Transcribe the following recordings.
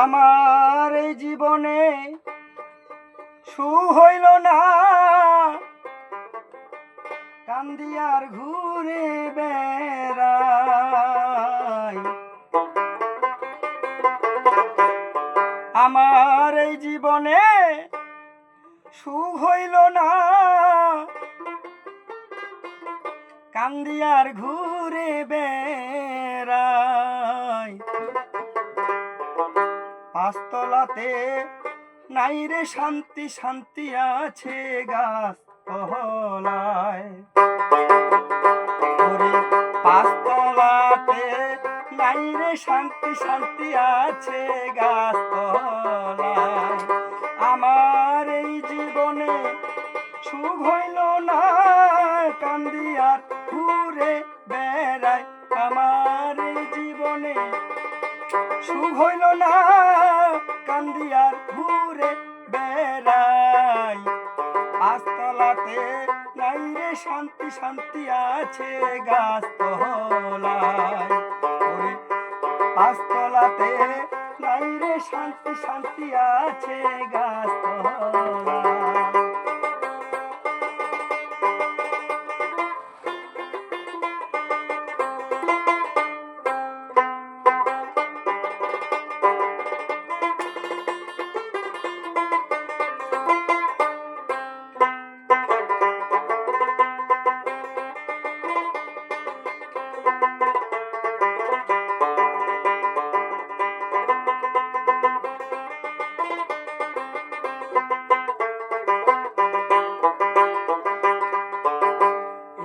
আমার এই জীবনে সুখ হইল না, কান্দি আর ঘুরে বেড়াই। আমার এই জীবনে সুখ হইল না, কান্দি আর ঘুরে বেড়াই। পাঁচতলাতে নাই রে শান্তি, শান্তি আছে গাছ তলায়। পাঁচতলাতে নাই রে শান্তি, শান্তি আছে গাছ তলায়। আমার এই জীবনে সুখ হইল না, কান্দি আর ঘুরে বেড়াই। আমার এই জীবনে সুখ হইল না, কান্দি আর ঘুরে বেড়াই। পাঁচতলাতে নাই রে শান্তি, শান্তি আছে গাছ তলায়। পাঁচতলাতে নাই রে শান্তি, শান্তি আছে গাছ তলায়।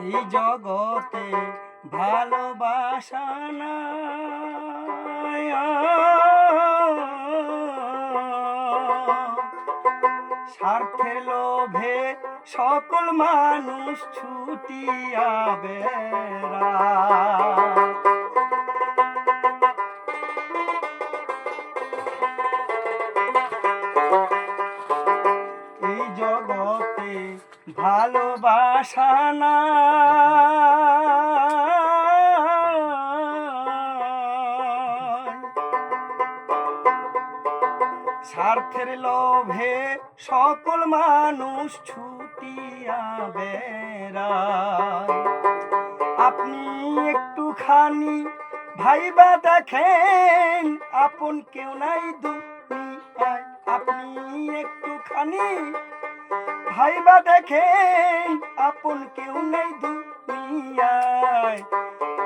এই জগতে ভালোবাসা নাই, স্বার্থের লোভে সকল মানুষ ছুটিয়া বেড়ায়। এই জগতে ভালোবাসা নাই, স্বার্থের লোভে সকল মানুষ ছুটিয়া বেড়ায়। আপনি একটুখানি ভাইবা দেখেন, আপন কেউ নাই দুনিয়ায়। আপনি একটুখানি ভাইবা দেখেন, আপন কেউ নাই দুনিয়ায়।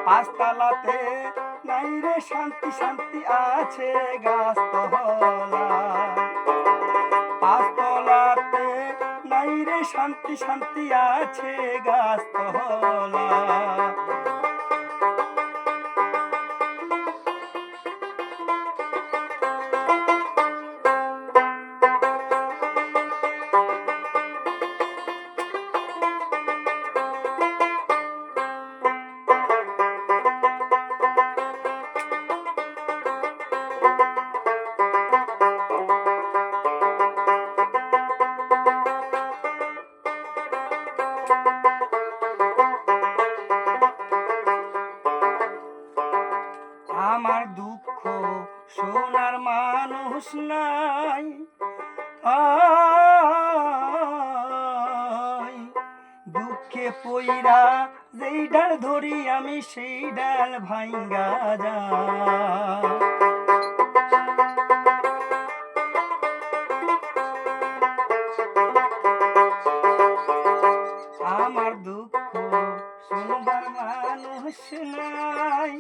পাঁচতলাতে নাই রে শান্তি, শান্তি আছে গাছ তলায়। পাঁচতলাতে নাই রে শান্তি, শান্তি আছে গাছ তলায়। আমার দুঃখ শোনার মানুষ নাই, দুঃখে পইরা যেই ডাল ধরি আমি সেই ডাল ভাঙ্গা যায়। আমার দুঃখ শুনবার মানুষ নাই,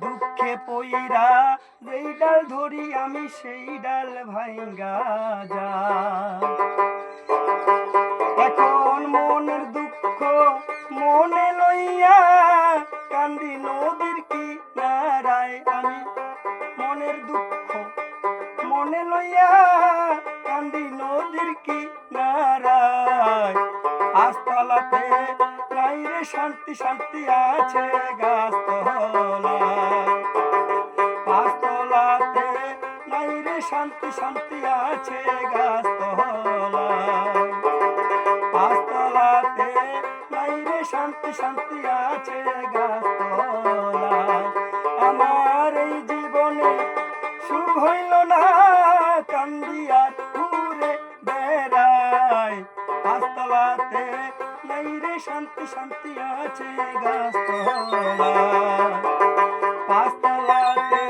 দুঃখে পইরা যেই ডাল ধরি আমি সেই ডাল ভাঙ্গা যায়। এখন মনের দুঃখ মনে লইয়া কান্দি নদীর কিনারায়। আমি মনের দুঃখ মনে লইয়া কান্দি নদীর কিনারায়। পাঁচতলাতে নাই রে শান্তি, শান্তি আছে গাছ তলায়। পাঁচতলাতে নাই রে শান্তি, শান্তি আছে গাছ তলায়। পাঁচতলাতে নাই রে শান্তি শান্তি আছে গাছতলায়। আমার এই জীবনে সুখ হইল না, কান্দিয়া ঘুরে বেড়াই। গাছতলাতে নাই রে শান্তি শান্তি আছে গাছতলায়। গাছতলাতে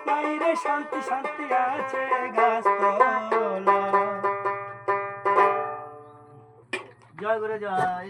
নাই রে শান্তি শান্তি আছে গাছতলায়। জয় গুরু জয়।